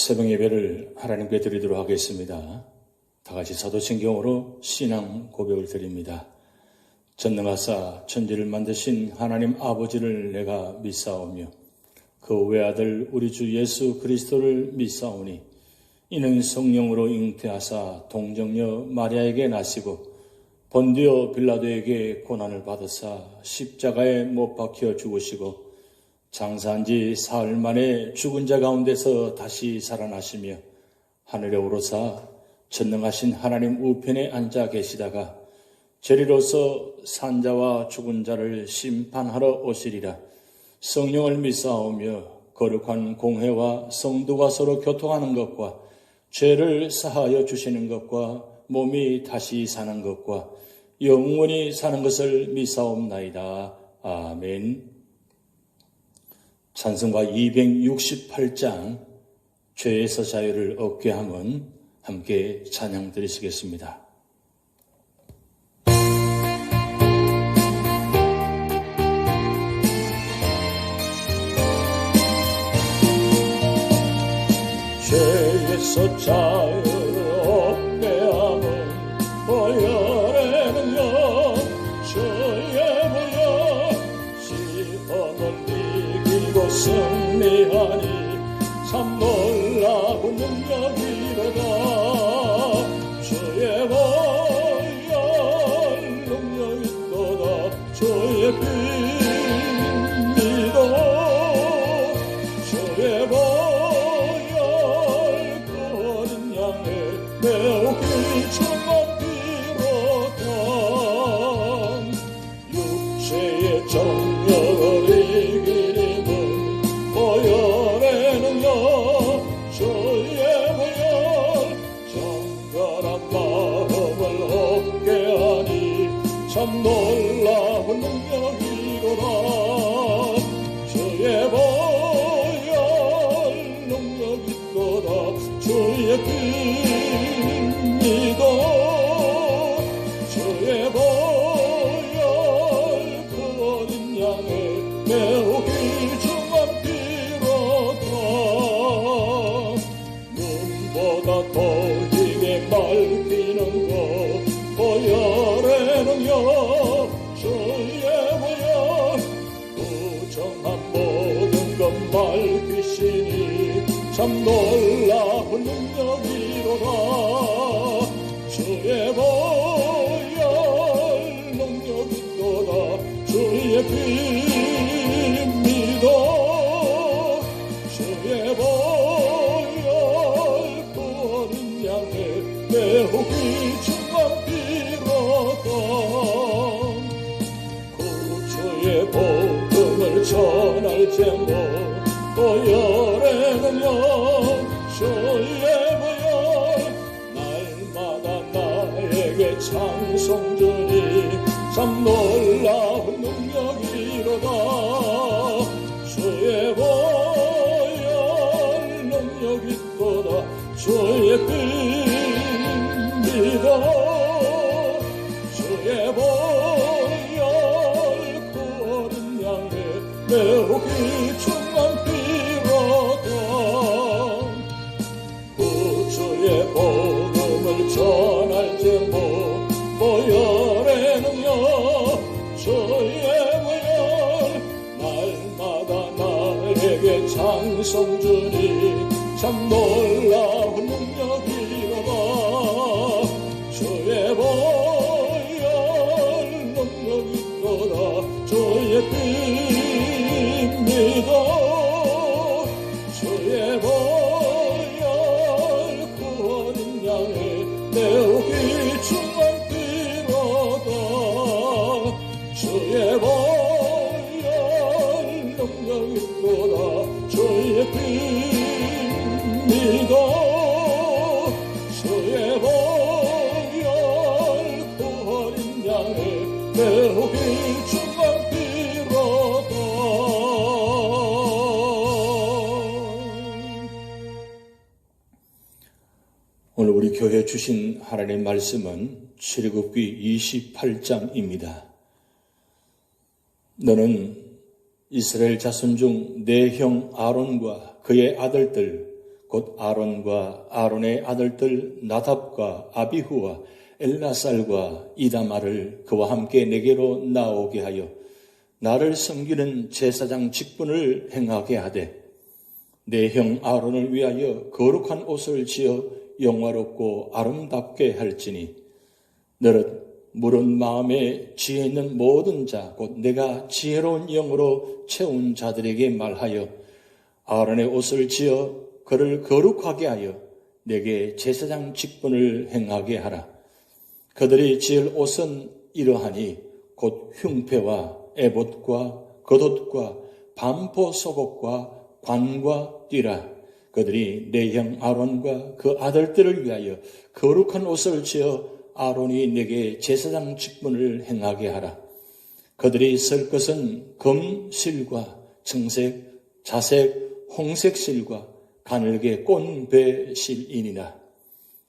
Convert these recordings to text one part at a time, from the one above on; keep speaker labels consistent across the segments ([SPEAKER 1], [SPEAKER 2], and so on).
[SPEAKER 1] 새벽 예배를 하나님께 드리도록 하겠습니다. 다 같이 사도신경으로 신앙 고백을 드립니다. 전능하사 천지를 만드신 하나님 아버지를 내가 믿사오며 그 외아들 우리 주 예수 그리스도를 믿사오니 이는 성령으로 잉태하사 동정녀 마리아에게 나시고 본디오 빌라도에게 고난을 받으사 십자가에 못 박혀 죽으시고 장사한 지 사흘 만에 죽은 자 가운데서 다시 살아나시며 하늘에 오르사 전능하신 하나님 우편에 앉아 계시다가 저리로서 산자와 죽은 자를 심판하러 오시리라. 성령을 믿사오며 거룩한 공회와 성도가 서로 교통하는 것과 죄를 사하여 주시는 것과 몸이 다시 사는 것과 영원히 사는 것을 믿사옵나이다. 아멘. 찬송가 268장 죄에서 자유를 얻게 함은 함께 찬양 드리시겠습니다. 죄에서 자유를 얻게 함은 보혈에는요 주의 보혈 시험을 이기고 승리하니 참 놀라운 능력이로다. 주의 보혈 능력 있도다. 주의 피 믿어 주의 보혈 어린 양의 매우 귀중한 피로다. 육체의 정욕을 이기는 보혈에는요 주의 보혈 정결한 마음을 얻게 하니 참 놀라운 능력이로다. 주의 보혈 능력 있도다. 주의 피 믿어 주의 보혈 그 어린 양의 매우 귀중한 피로다. 눈보다 더 힘에 밝히는 것 보혈에는요 주의 보혈 부정한 모든 것 밝히시니 참 놀라운 능력이로다. 주의 보혈 능력 있도다. 주의 피 믿어 주의 보혈 그 어린 양의 매우 귀중한 피로다. 구주의 복음을 전할 제목 보혈에는요 주의 보혈 날마다 나에게 찬송 주니 참 놀라운 능력이로다. 주의 보혈 능력 있도다. 주의 피 믿어 주의 보혈 그 어린 양의 매우 귀중한 피로다. 구주의 복음을 전할 제목 보혈에는요 주의 보혈 날마다 나에게 찬송 주니 참 놀라운 능력이로다. 주의 보혈 능력 있도다. 주의 피 믿어 주의 보혈 그 어린 양의 매우 귀중한 피로다. 주의 보혈 능력 있도다. 주의 피 믿어 주의 보혈 그 어린 양의 매우 귀중한 피로다. 오늘 우리 교회에 주신 하나님의 말씀은 출애굽기 28장입니다. 너는 이스라엘 자손 중 내 형 아론과 그의 아들들 곧 아론과 아론의 아들들 나답과 아비후와 엘라살과 이다말을 그와 함께 내게로 나오게 하여 나를 섬기는 제사장 직분을 행하게 하되 내 형 아론을 위하여 거룩한 옷을 지어 영화롭고 아름답게 할지니 너는 물은 마음에 지혜 있는 모든 자 곧 내가 지혜로운 영으로 채운 자들에게 말하여 아론의 옷을 지어 그를 거룩하게 하여 내게 제사장 직분을 행하게 하라. 그들이 지을 옷은 이러하니 곧 흉패와 에봇과 겉옷과 반포 속옷과 관과 띠라. 그들이 내 형 아론과 그 아들들을 위하여 거룩한 옷을 지어 아론이 내게 제사장 직분을 행하게 하라. 그들이 쓸 것은 금, 실과 청색, 자색, 홍색 실과 가늘게 꼰 배 실이니라.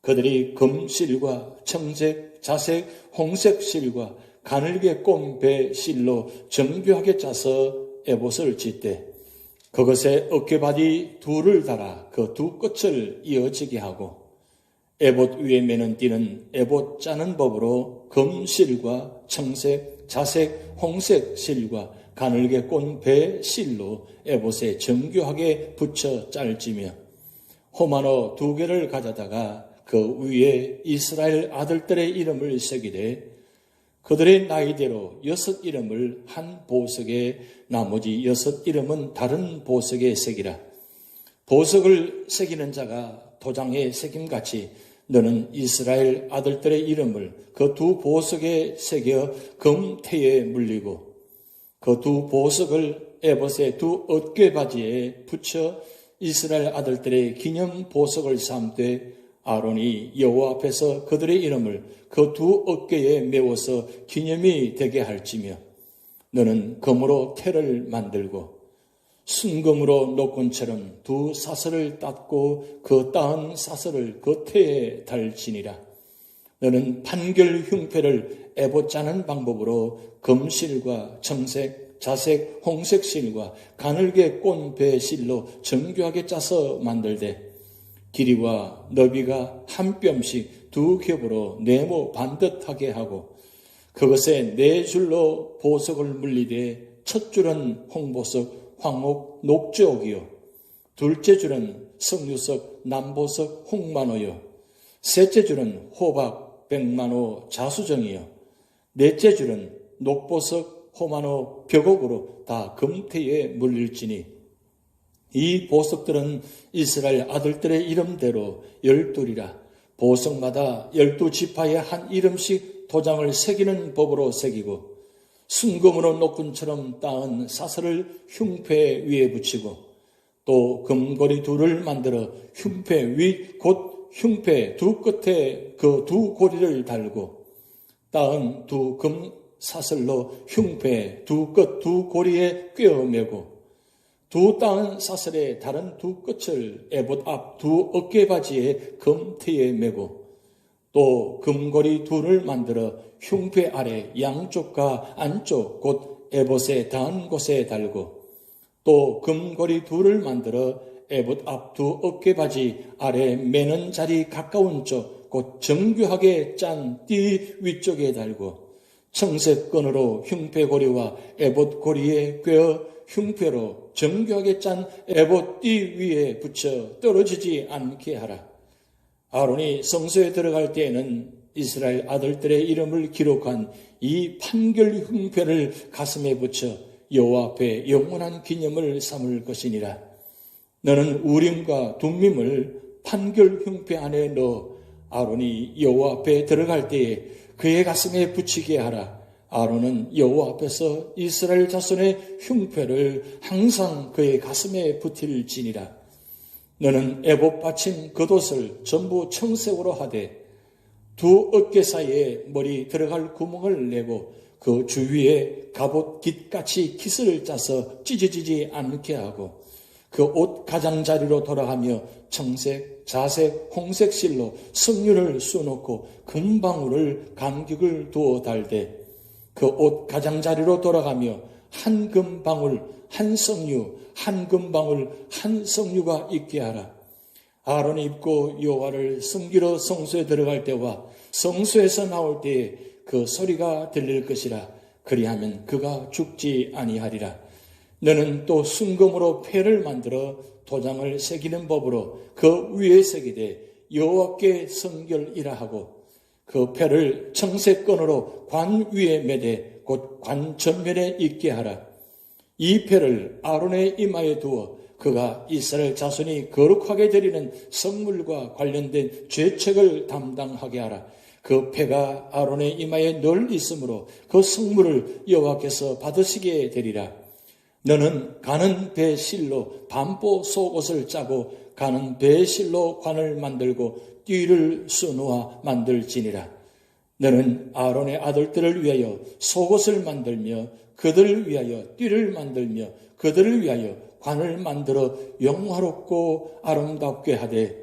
[SPEAKER 1] 그들이 금 실과 청색, 자색, 홍색 실과 가늘게 꼰 배 실로 정교하게 짜서 에봇을 짓되 그것에 어깨바디 둘을 달아 그 두 끝을 이어지게 하고 에봇 위에 매는 띠는 에봇 짜는 법으로 금 실과 청색, 자색, 홍색 실과 가늘게 꼰 배 실로 에봇에 정교하게 붙여 짤지며 호마노 2개를 가져다가 그 위에 이스라엘 아들들의 이름을 새기되 그들의 나이대로 6 이름을 한 보석에 나머지 6 이름은 다른 보석에 새기라. 보석을 새기는 자가 도장에 새김같이 너는 이스라엘 아들들의 이름을 그 2 보석에 새겨 금태에 물리고 그 2 보석을 에봇의 2 어깨바지에 붙여 이스라엘 아들들의 기념 보석을 삼되 아론이 여호와 앞에서 그들의 이름을 그 2 어깨에 메워서 기념이 되게 할지며 너는 금으로 태를 만들고 순금으로 노끈처럼 2 사슬을 땄고 그 따은 사슬을 그 태에 달지니라. 너는 판결 흉패를 에봇 짜는 방법으로 금실과 청색, 자색, 홍색 실과 가늘게 꼰 배 실로 정교하게 짜서 만들되 길이와 너비가 한 뼘씩 2 겹으로 네모 반듯하게 하고 그것에 4줄로 보석을 물리되 첫 줄은 홍보석, 황옥, 녹주옥이요 둘째 줄은 석류석, 남보석, 홍만호요 셋째 줄은 호박, 백만호, 자수정이요 넷째 줄은 녹보석, 호만호, 벽옥으로 다 금태에 물릴지니 이 보석들은 이스라엘 아들들의 이름대로 12이라. 보석마다 12지파에 한 이름씩 도장을 새기는 법으로 새기고 순금으로 노끈처럼 따은 사슬을 흉패 위에 붙이고 또 금고리 2를 만들어 흉패 위 곧 흉패 2 끝에 그 2 고리를 달고 따은 2 금 사슬로 흉패 2 끝 2 고리에 꿰어매고 2 따은 사슬의 다른 2 끝을 에봇 앞 2 어깨바지에 금태에 메고 또 금고리 2를 만들어 흉패 아래 양쪽과 안쪽 곧 에봇의 닿은 곳에 달고 또 금고리 2를 만들어 에봇 앞 2 어깨바지 아래 매는 자리 가까운 쪽 곧 정교하게 짠 띠 위쪽에 달고 청색 끈으로 흉패 고리와 에봇 고리에 꿰어 흉패로 정교하게 짠 에봇 띠 위에 붙여 떨어지지 않게 하라. 아론이 성소에 들어갈 때에는 이스라엘 아들들의 이름을 기록한 이 판결 흉패를 가슴에 붙여 여호와 앞에 영원한 기념을 삼을 것이니라. 너는 우림과 둠밈을 판결 흉패 안에 넣어 아론이 여호와 앞에 들어갈 때에 그의 가슴에 붙이게 하라. 아론은 여호와 앞에서 이스라엘 자손의 흉패를 항상 그의 가슴에 붙일지니라. 너는 에봇 받침 겉옷을 전부 청색으로 하되 2 어깨 사이에 머리 들어갈 구멍을 내고 그 주위에 갑옷 깃같이 깃을 짜서 찢어지지 않게 하고 그 옷 가장자리로 돌아가며 청색, 자색, 홍색 실로 석류를 쑤놓고 금방울을 간격을 두어 달되 그 옷 가장자리로 돌아가며 한 금방울, 한 석류, 한 금방울, 한 석류가 있게 하라. 아론이 입고 여호와를 섬기러 성소에 들어갈 때와 성소에서 나올 때에 그 소리가 들릴 것이라. 그리하면 그가 죽지 아니하리라. 너는 또 순금으로 패를 만들어 도장을 새기는 법으로 그 위에 새기되 여호와께 성결이라 하고 그 패를 청색건으로 관 위에 매되 곧 관 전면에 있게 하라. 이 패를 아론의 이마에 두어 그가 이스라엘 자손이 거룩하게 드리는 성물과 관련된 죄책을 담당하게 하라. 그 패가 아론의 이마에 늘 있으므로 그 성물을 여호와께서 받으시게 되리라. 너는 가는 배실로 반포 속옷을 짜고 가는 배실로 관을 만들고 띠를 수놓아 만들지니라. 너는 아론의 아들들을 위하여 속옷을 만들며 그들을 위하여 띠를 만들며 그들을 위하여 관을 만들어 영화롭고 아름답게 하되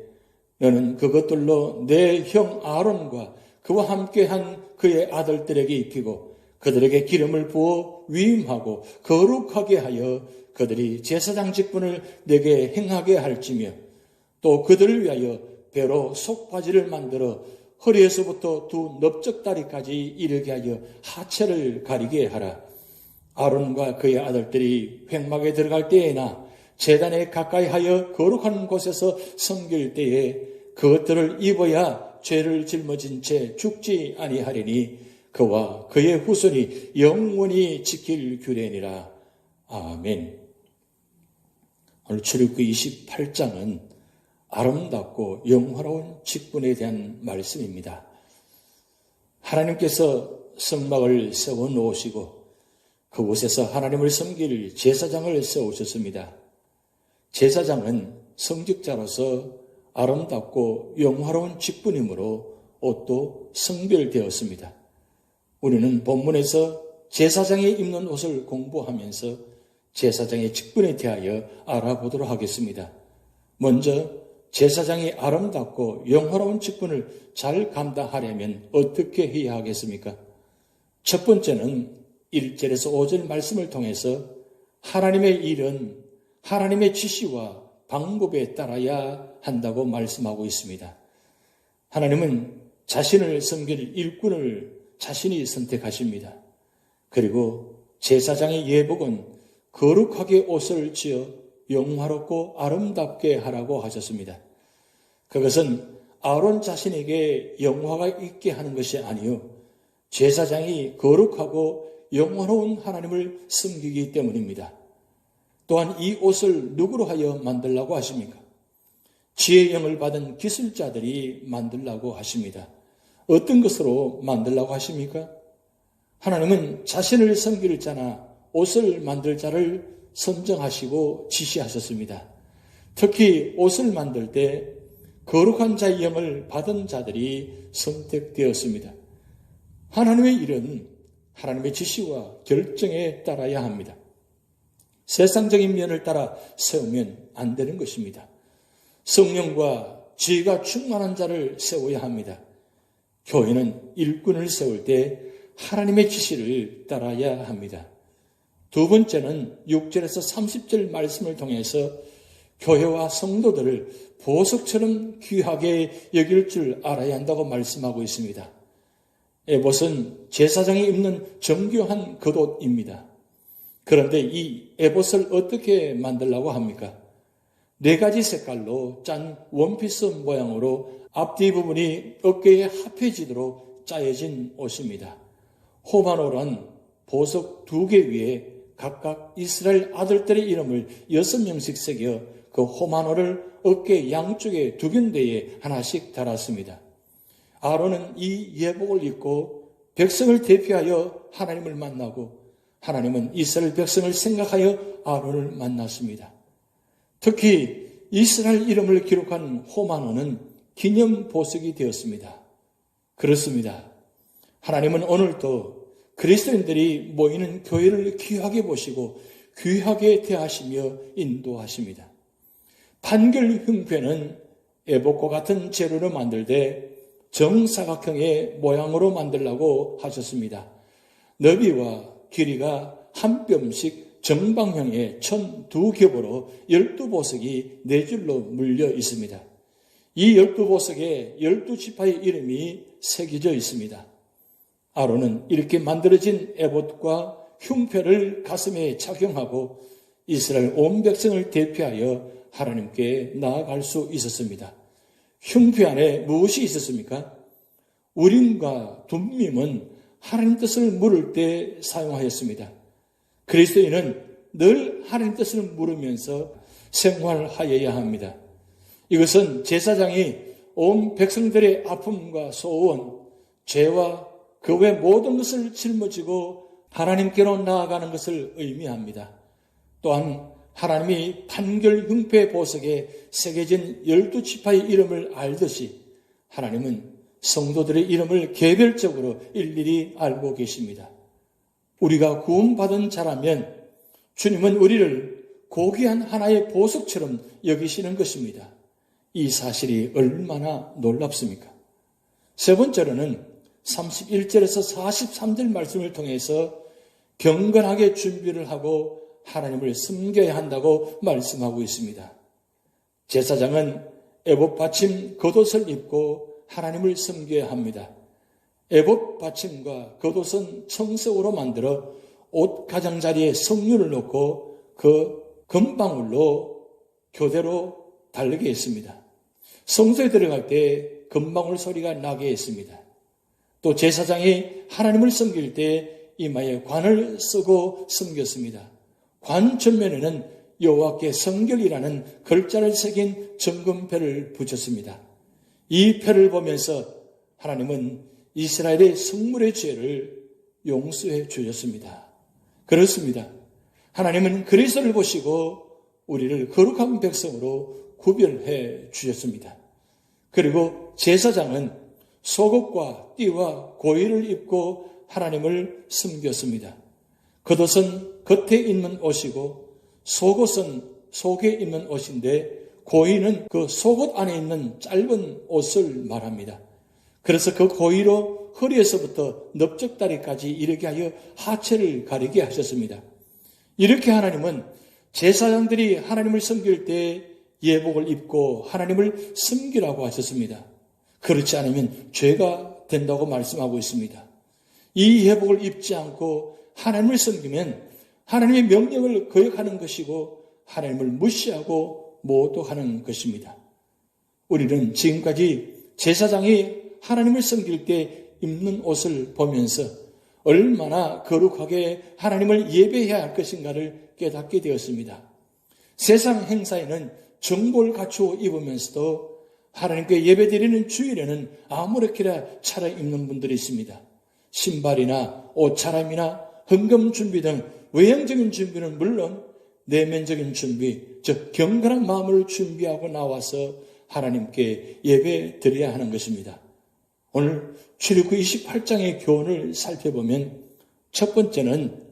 [SPEAKER 1] 너는 그것들로 내 형 아론과 그와 함께한 그의 아들들에게 입히고 그들에게 기름을 부어 위임하고 거룩하게 하여 그들이 제사장 직분을 내게 행하게 할지며 또 그들을 위하여 배로 속바지를 만들어 허리에서부터 두 넓적다리까지 이르게 하여 하체를 가리게 하라. 아론과 그의 아들들이 횡막에 들어갈 때에나 제단에 가까이 하여 거룩한 곳에서 섬길 때에 그것들을 입어야 죄를 짊어진 채 죽지 아니하리니 그와 그의 후손이 영원히 지킬 규례니라. 아멘. 오늘 출애굽기 28장은 아름답고 영화로운 직분에 대한 말씀입니다. 하나님께서 성막을 세워 놓으시고 그곳에서 하나님을 섬길 제사장을 세우셨습니다. 제사장은 성직자로서 아름답고 영화로운 직분이므로 옷도 성별되었습니다. 우리는 본문에서 제사장이 입는 옷을 공부하면서 제사장의 직분에 대하여 알아보도록 하겠습니다. 먼저 제사장이 아름답고 영화로운 직분을 잘 감당하려면 어떻게 해야 하겠습니까? 첫 번째는 1절에서 5절 말씀을 통해서 하나님의 일은 하나님의 지시와 방법에 따라야 한다고 말씀하고 있습니다. 하나님은 자신을 섬길 일꾼을 자신이 선택하십니다. 그리고 제사장의 예복은 거룩하게 옷을 지어 영화롭고 아름답게 하라고 하셨습니다. 그것은 아론 자신에게 영화가 있게 하는 것이 아니요 제사장이 거룩하고 영화로운 하나님을 섬기기 때문입니다. 또한 이 옷을 누구로 하여 만들라고 하십니까? 지혜의 영을 받은 기술자들이 만들라고 하십니다. 어떤 것으로 만들라고 하십니까? 하나님은 자신을 섬길 자나 옷을 만들 자를 선정하시고 지시하셨습니다. 특히 옷을 만들 때 거룩한 자의 영을 받은 자들이 선택되었습니다. 하나님의 일은 하나님의 지시와 결정에 따라야 합니다. 세상적인 면을 따라 세우면 안 되는 것입니다. 성령과 지혜가 충만한 자를 세워야 합니다. 교회는 일꾼을 세울 때 하나님의 지시를 따라야 합니다. 두 번째는 6절에서 30절 말씀을 통해서 교회와 성도들을 보석처럼 귀하게 여길 줄 알아야 한다고 말씀하고 있습니다. 에봇은 제사장이 입는 정교한 겉옷입니다. 그런데 이 에봇을 어떻게 만들라고 합니까? 4가지 색깔로 짠 원피스 모양으로 앞뒤 부분이 어깨에 합해지도록 짜여진 옷입니다. 호마노란 보석 2개 위에 각각 이스라엘 아들들의 이름을 6명씩 새겨 그 호마노를 어깨 양쪽에 2군데에 하나씩 달았습니다. 아론은 이 예복을 입고 백성을 대표하여 하나님을 만나고 하나님은 이스라엘 백성을 생각하여 아론을 만났습니다. 특히 이스라엘 이름을 기록한 호마노는 기념 보석이 되었습니다. 그렇습니다. 하나님은 오늘도 그리스도인들이 모이는 교회를 귀하게 보시고 귀하게 대하시며 인도하십니다. 판결 흉패는 에봇과 같은 재료로 만들되 정사각형의 모양으로 만들라고 하셨습니다. 너비와 길이가 한 뼘씩 정방형의 천 2겹으로 12보석이 4줄로 물려 있습니다. 이 12보석에 12지파의 이름이 새겨져 있습니다. 아론은 이렇게 만들어진 에봇과 흉패를 가슴에 착용하고 이스라엘 온 백성을 대표하여 하나님께 나아갈 수 있었습니다. 흉패 안에 무엇이 있었습니까? 우림과 둠밈은 하나님 뜻을 물을 때 사용하였습니다. 그리스도인은 늘 하나님 뜻을 물으면서 생활하여야 합니다. 이것은 제사장이 온 백성들의 아픔과 소원, 죄와 그 외 모든 것을 짊어지고 하나님께로 나아가는 것을 의미합니다. 또한 하나님이 판결 흉패 보석에 새겨진 12지파의 이름을 알듯이 하나님은 성도들의 이름을 개별적으로 일일이 알고 계십니다. 우리가 구원받은 자라면 주님은 우리를 고귀한 하나의 보석처럼 여기시는 것입니다. 이 사실이 얼마나 놀랍습니까? 세 번째로는 31절에서 43절 말씀을 통해서 경건하게 준비를 하고 하나님을 섬겨야 한다고 말씀하고 있습니다. 제사장은 에봇 받침 겉옷을 입고 하나님을 섬겨야 합니다. 에봇 받침과 겉옷은 청석으로 만들어 옷 가장자리에 석류를 넣고 그 금방울로 교대로 달리게 했습니다. 성소에 들어갈 때 금방울 소리가 나게 했습니다. 또 제사장이 하나님을 섬길 때 이마에 관을 쓰고 섬겼습니다. 관 전면에는 여호와께 성결이라는 글자를 새긴 정금패를 붙였습니다. 이 패를 보면서 하나님은 이스라엘의 성물의 죄를 용서해 주셨습니다. 그렇습니다. 하나님은 그리스도를 보시고 우리를 거룩한 백성으로 구별해 주셨습니다. 그리고 제사장은 속옷과 띠와 고의를 입고 하나님을 섬겼습니다. 겉옷은 겉에 입는 옷이고 속옷은 속에 입는 옷인데 고의는 그 속옷 안에 있는 짧은 옷을 말합니다. 그래서 그 고의로 허리에서부터 넓적다리까지 이르게 하여 하체를 가리게 하셨습니다. 이렇게 하나님은 제사장들이 하나님을 섬길 때 예복을 입고 하나님을 섬기라고 하셨습니다. 그렇지 않으면 죄가 된다고 말씀하고 있습니다. 이 예복을 입지 않고 하나님을 섬기면 하나님의 명령을 거역하는 것이고 하나님을 무시하고 모독하는 것입니다. 우리는 지금까지 제사장이 하나님을 섬길 때 입는 옷을 보면서 얼마나 거룩하게 하나님을 예배해야 할 것인가를 깨닫게 되었습니다. 세상 행사에는 정복을 갖추어 입으면서도 하나님께 예배드리는 주일에는 아무렇게나 차려입는 분들이 있습니다. 신발이나 옷차림이나 헌금 준비 등 외형적인 준비는 물론 내면적인 준비, 즉 경건한 마음을 준비하고 나와서 하나님께 예배 드려야 하는 것입니다. 오늘 출애굽기 28장의 교훈을 살펴보면 첫 번째는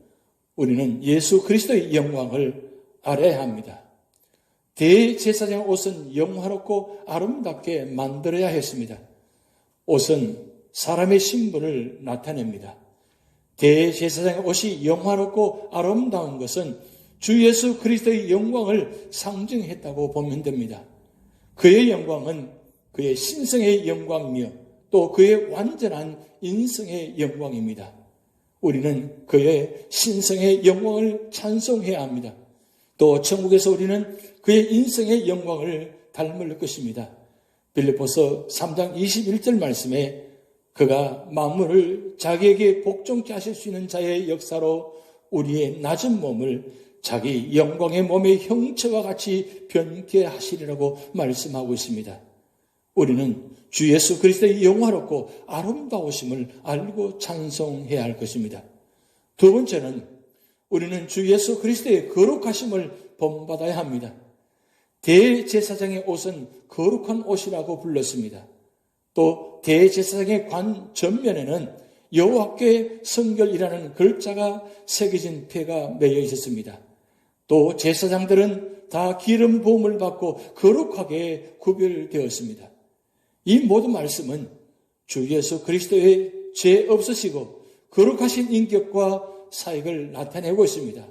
[SPEAKER 1] 우리는 예수 그리스도의 영광을 알아야 합니다. 대제사장 옷은 영화롭고 아름답게 만들어야 했습니다. 옷은 사람의 신분을 나타냅니다. 대제사장의 옷이 영화롭고 아름다운 것은 주 예수 그리스도의 영광을 상징했다고 보면 됩니다. 그의 영광은 그의 신성의 영광이며 또 그의 완전한 인성의 영광입니다. 우리는 그의 신성의 영광을 찬송해야 합니다. 또 천국에서 우리는 그의 인성의 영광을 닮을 것입니다. 빌립보서 3장 21절 말씀에 그가 만물을 자기에게 복종케 하실 수 있는 자의 역사로 우리의 낮은 몸을 자기 영광의 몸의 형체와 같이 변케 하시리라고 말씀하고 있습니다. 우리는 주 예수 그리스도의 영화롭고 아름다우심을 알고 찬송해야 할 것입니다. 두 번째는 우리는 주 예수 그리스도의 거룩하심을 본받아야 합니다. 대제사장의 옷은 거룩한 옷이라고 불렀습니다. 또 대제사장의 관 전면에는 여호와께 성결이라는 글자가 새겨진 패가 매여 있었습니다. 또 제사장들은 다 기름 부음을 받고 거룩하게 구별되었습니다. 이 모든 말씀은 주 예수 그리스도의 죄 없으시고 거룩하신 인격과 사역을 나타내고 있습니다.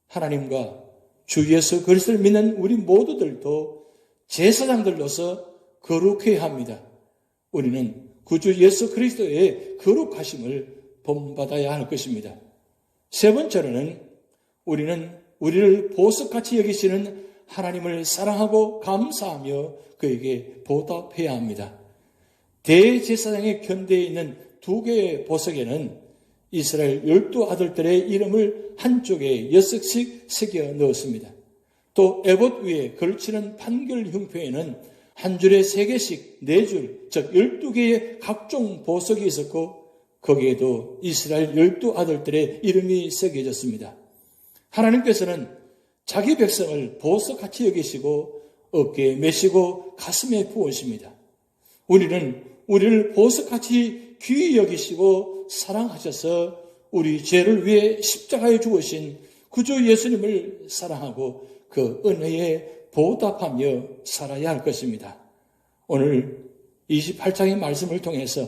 [SPEAKER 1] 하나님과 주 예수 그리스도를 믿는 우리 모두들도 제사장들로서 거룩해야 합니다. 우리는 구주 예수 그리스도의 거룩하심을 본받아야 할 것입니다. 세 번째로는 우리는 우리를 보석같이 여기시는 하나님을 사랑하고 감사하며 그에게 보답해야 합니다. 대제사장의 견대에 있는 두 개의 보석에는 이스라엘 12아들들의 이름을 한쪽에 6씩 새겨 넣었습니다. 또 에봇 위에 걸치는 판결 흉표에는 한 줄에 3개씩 4줄, 즉 12개의 각종 보석이 있었고 거기에도 이스라엘 12아들들의 이름이 새겨졌습니다. 하나님께서는 자기 백성을 보석같이 여기시고 어깨에 메시고 가슴에 부으십니다. 우리는 우리를 보석같이 귀히 여기시고 사랑하셔서 우리 죄를 위해 십자가에 죽으신 구주 예수님을 사랑하고 그 은혜에 보답하며 살아야 할 것입니다. 오늘 28장의 말씀을 통해서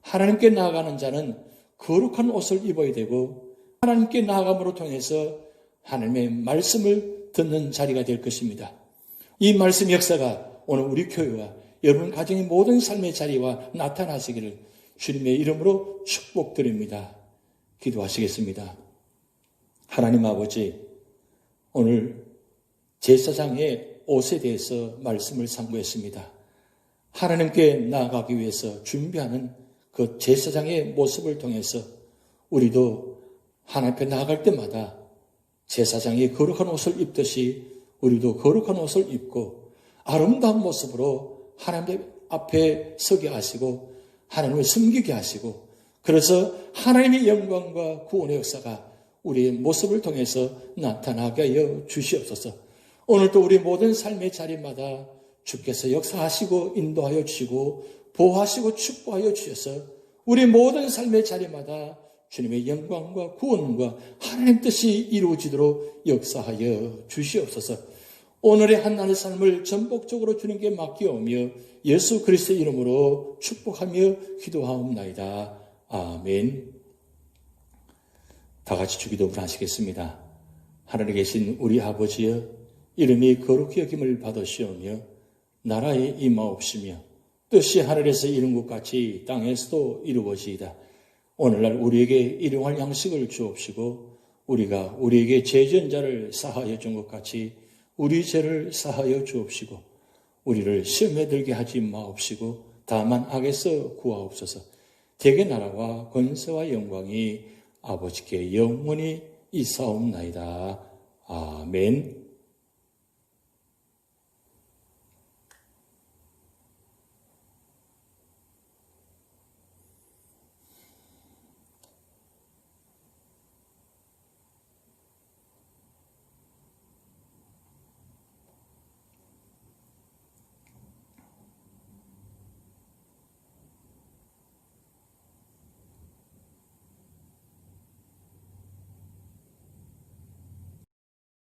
[SPEAKER 1] 하나님께 나아가는 자는 거룩한 옷을 입어야 되고 하나님께 나아감으로 통해서 하나님의 말씀을 듣는 자리가 될 것입니다. 이 말씀 역사가 오늘 우리 교회와 여러분 가정의 모든 삶의 자리와 나타나시기를 주님의 이름으로 축복드립니다. 기도하시겠습니다. 하나님 아버지, 오늘 제사장의 옷에 대해서 말씀을 상고했습니다. 하나님께 나아가기 위해서 준비하는 그 제사장의 모습을 통해서 우리도 하나님 앞에 나아갈 때마다 제사장이 거룩한 옷을 입듯이 우리도 거룩한 옷을 입고 아름다운 모습으로 하나님 앞에 서게 하시고 하나님을 섬기게 하시고 그래서 하나님의 영광과 구원의 역사가 우리의 모습을 통해서 나타나게 하여 주시옵소서. 오늘도 우리 모든 삶의 자리마다 주께서 역사하시고 인도하여 주시고 보호하시고 축복하여 주셔서 우리 모든 삶의 자리마다 주님의 영광과 구원과 하나님 뜻이 이루어지도록 역사하여 주시옵소서. 오늘의 한나의 삶을 전복적으로 주님께 맡기오며 예수 그리스도의 이름으로 축복하며 기도하옵나이다. 아멘. 다 같이 주기도를 하시겠습니다. 하늘에 계신 우리 아버지여, 이름이 거룩히 여김을 받으시오며 나라에 임하옵시며 뜻이 하늘에서 이룬 것 같이 땅에서도 이루어지이다. 오늘날 우리에게 일용할 양식을 주옵시고 우리가 우리에게 죄지은 자를 사하여 준 것 같이 우리 죄를 사하여 주옵시고 우리를 시험에 들게 하지 마옵시고 다만 악에서 구하옵소서. 대개 나라와 권세와 영광이 아버지께 영원히 있사옵나이다. 아멘.